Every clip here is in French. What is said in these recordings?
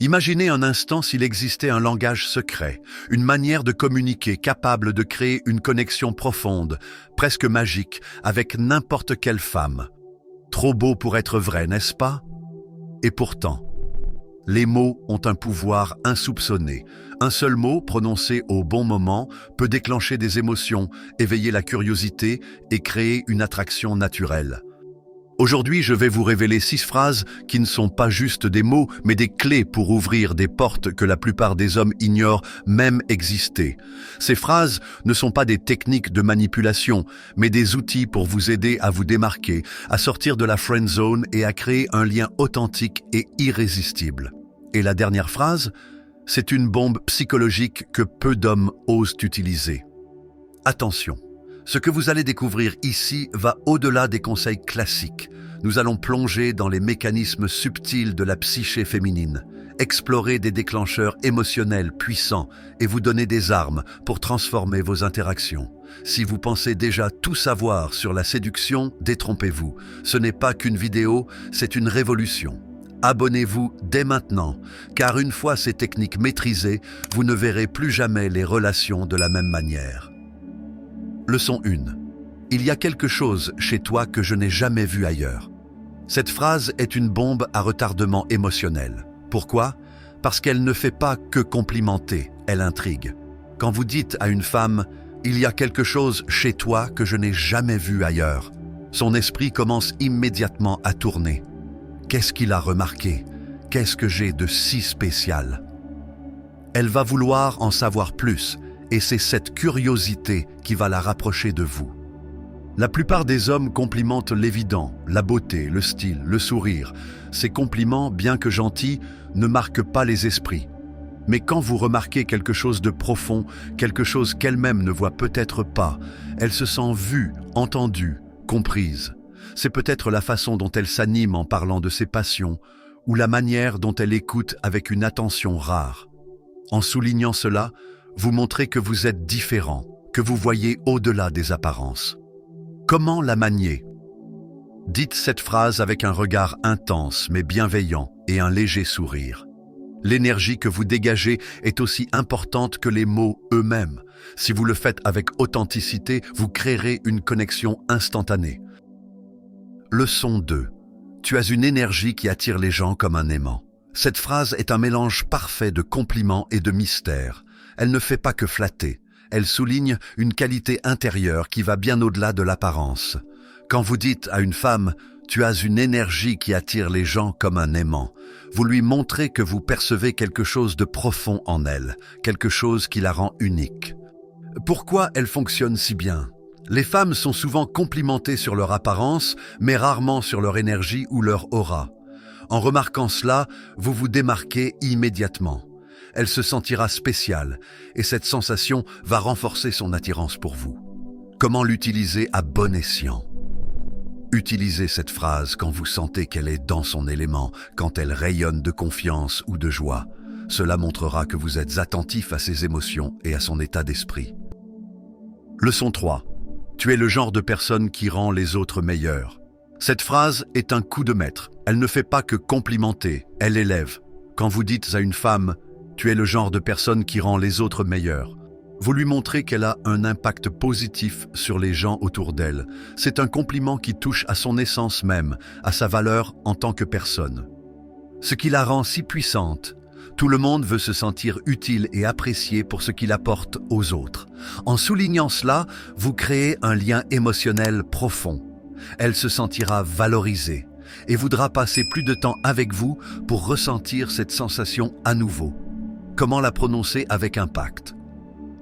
Imaginez un instant s'il existait un langage secret, une manière de communiquer capable de créer une connexion profonde, presque magique, avec n'importe quelle femme. Trop beau pour être vrai, n'est-ce pas? Et pourtant, les mots ont un pouvoir insoupçonné. Un seul mot, prononcé au bon moment, peut déclencher des émotions, éveiller la curiosité et créer une attraction naturelle. Aujourd'hui, je vais vous révéler 6 phrases qui ne sont pas juste des mots, mais des clés pour ouvrir des portes que la plupart des hommes ignorent même exister. Ces phrases ne sont pas des techniques de manipulation, mais des outils pour vous aider à vous démarquer, à sortir de la friend zone et à créer un lien authentique et irrésistible. Et la dernière phrase, c'est une bombe psychologique que peu d'hommes osent utiliser. Attention! Ce que vous allez découvrir ici va au-delà des conseils classiques. Nous allons plonger dans les mécanismes subtils de la psyché féminine, explorer des déclencheurs émotionnels puissants et vous donner des armes pour transformer vos interactions. Si vous pensez déjà tout savoir sur la séduction, détrompez-vous. Ce n'est pas qu'une vidéo, c'est une révolution. Abonnez-vous dès maintenant, car une fois ces techniques maîtrisées, vous ne verrez plus jamais les relations de la même manière. Leçon 1. Il y a quelque chose chez toi que je n'ai jamais vu ailleurs. Cette phrase est une bombe à retardement émotionnel. Pourquoi? Parce qu'elle ne fait pas que complimenter, elle intrigue. Quand vous dites à une femme « Il y a quelque chose chez toi que je n'ai jamais vu ailleurs », son esprit commence immédiatement à tourner. Qu'est-ce qu'il a remarqué? Qu'est-ce que j'ai de si spécial? Elle va vouloir en savoir plus. Et c'est cette curiosité qui va la rapprocher de vous. La plupart des hommes complimentent l'évident, la beauté, le style, le sourire. Ces compliments, bien que gentils, ne marquent pas les esprits. Mais quand vous remarquez quelque chose de profond, quelque chose qu'elle-même ne voit peut-être pas, elle se sent vue, entendue, comprise. C'est peut-être la façon dont elle s'anime en parlant de ses passions, ou la manière dont elle écoute avec une attention rare. En soulignant cela, vous montrez que vous êtes différent, que vous voyez au-delà des apparences. Comment la manier? Dites cette phrase avec un regard intense mais bienveillant et un léger sourire. L'énergie que vous dégagez est aussi importante que les mots eux-mêmes. Si vous le faites avec authenticité, vous créerez une connexion instantanée. Leçon 2. Tu as une énergie qui attire les gens comme un aimant. Cette phrase est un mélange parfait de compliments et de mystère. Elle ne fait pas que flatter, elle souligne une qualité intérieure qui va bien au-delà de l'apparence. Quand vous dites à une femme « Tu as une énergie qui attire les gens comme un aimant », vous lui montrez que vous percevez quelque chose de profond en elle, quelque chose qui la rend unique. Pourquoi elle fonctionne si bien? Les femmes sont souvent complimentées sur leur apparence, mais rarement sur leur énergie ou leur aura. En remarquant cela, vous vous démarquez immédiatement. Elle se sentira spéciale et cette sensation va renforcer son attirance pour vous. Comment l'utiliser à bon escient? Utilisez cette phrase quand vous sentez qu'elle est dans son élément, quand elle rayonne de confiance ou de joie. Cela montrera que vous êtes attentif à ses émotions et à son état d'esprit. Leçon 3. Tu es le genre de personne qui rend les autres meilleurs. Cette phrase est un coup de maître. Elle ne fait pas que complimenter, elle élève. Quand vous dites à une femme « Tu es le genre de personne qui rend les autres meilleurs », vous lui montrez qu'elle a un impact positif sur les gens autour d'elle. C'est un compliment qui touche à son essence même, à sa valeur en tant que personne. Ce qui la rend si puissante, tout le monde veut se sentir utile et apprécié pour ce qu'il apporte aux autres. En soulignant cela, vous créez un lien émotionnel profond. Elle se sentira valorisée et voudra passer plus de temps avec vous pour ressentir cette sensation à nouveau. Comment la prononcer avec impact?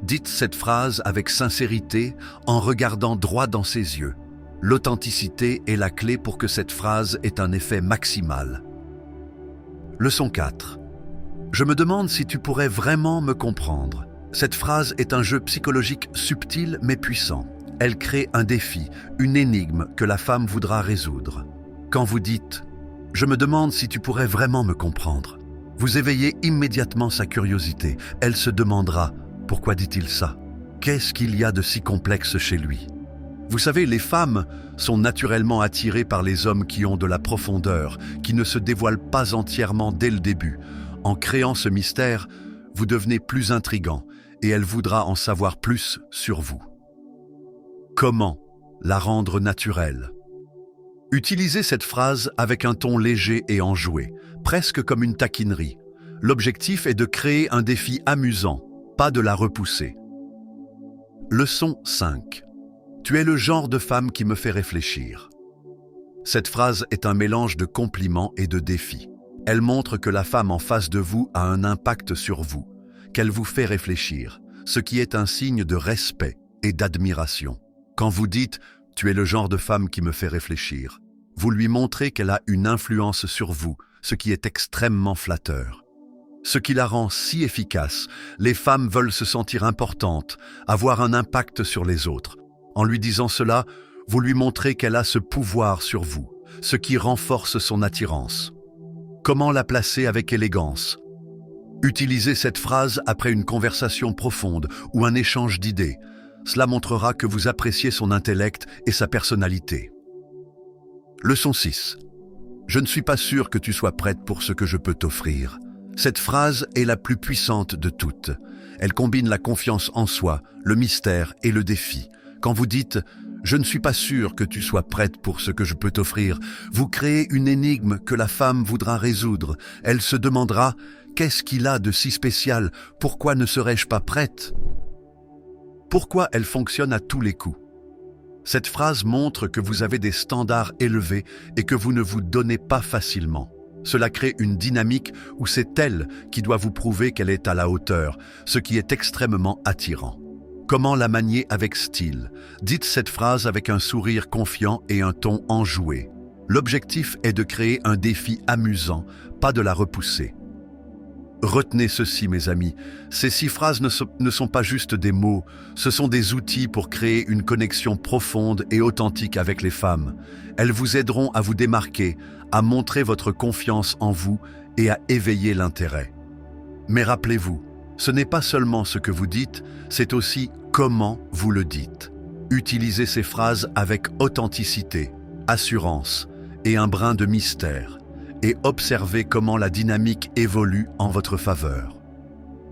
Dites cette phrase avec sincérité en regardant droit dans ses yeux. L'authenticité est la clé pour que cette phrase ait un effet maximal. Leçon 4. Je me demande si tu pourrais vraiment me comprendre. Cette phrase est un jeu psychologique subtil mais puissant. Elle crée un défi, une énigme que la femme voudra résoudre. Quand vous dites « Je me demande si tu pourrais vraiment me comprendre », vous éveillez immédiatement sa curiosité. Elle se demandera « Pourquoi dit-il ça? Qu'est-ce qu'il y a de si complexe chez lui ?» Vous savez, les femmes sont naturellement attirées par les hommes qui ont de la profondeur, qui ne se dévoilent pas entièrement dès le début. En créant ce mystère, vous devenez plus intrigant et elle voudra en savoir plus sur vous. Comment la rendre naturelle? Utilisez cette phrase avec un ton léger et enjoué, presque comme une taquinerie. L'objectif est de créer un défi amusant, pas de la repousser. Leçon 5. Tu es le genre de femme qui me fait réfléchir. Cette phrase est un mélange de compliments et de défis. Elle montre que la femme en face de vous a un impact sur vous, qu'elle vous fait réfléchir, ce qui est un signe de respect et d'admiration. Quand vous dites « tu es le genre de femme qui me fait réfléchir », vous lui montrez qu'elle a une influence sur vous, ce qui est extrêmement flatteur. Ce qui la rend si efficace, les femmes veulent se sentir importantes, avoir un impact sur les autres. En lui disant cela, vous lui montrez qu'elle a ce pouvoir sur vous, ce qui renforce son attirance. Comment la placer avec élégance? Utilisez cette phrase après une conversation profonde ou un échange d'idées. Cela montrera que vous appréciez son intellect et sa personnalité. Leçon 6. Je ne suis pas sûr que tu sois prête pour ce que je peux t'offrir. Cette phrase est la plus puissante de toutes. Elle combine la confiance en soi, le mystère et le défi. Quand vous dites « Je ne suis pas sûr que tu sois prête pour ce que je peux t'offrir », vous créez une énigme que la femme voudra résoudre. Elle se demandera « Qu'est-ce qu'il a de si spécial? Pourquoi ne serais-je pas prête ?» Pourquoi elle fonctionne à tous les coups? Cette phrase montre que vous avez des standards élevés et que vous ne vous donnez pas facilement. Cela crée une dynamique où c'est elle qui doit vous prouver qu'elle est à la hauteur, ce qui est extrêmement attirant. Comment la manier avec style? Dites cette phrase avec un sourire confiant et un ton enjoué. L'objectif est de créer un défi amusant, pas de la repousser. Retenez ceci, mes amis, ces 6 phrases ne sont pas juste des mots, ce sont des outils pour créer une connexion profonde et authentique avec les femmes. Elles vous aideront à vous démarquer, à montrer votre confiance en vous et à éveiller l'intérêt. Mais rappelez-vous, ce n'est pas seulement ce que vous dites, c'est aussi comment vous le dites. Utilisez ces phrases avec authenticité, assurance et un brin de mystère. Et observez comment la dynamique évolue en votre faveur.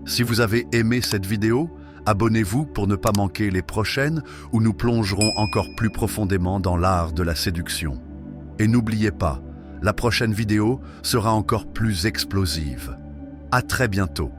Si vous avez aimé cette vidéo, abonnez-vous pour ne pas manquer les prochaines où nous plongerons encore plus profondément dans l'art de la séduction. Et n'oubliez pas, la prochaine vidéo sera encore plus explosive. À très bientôt.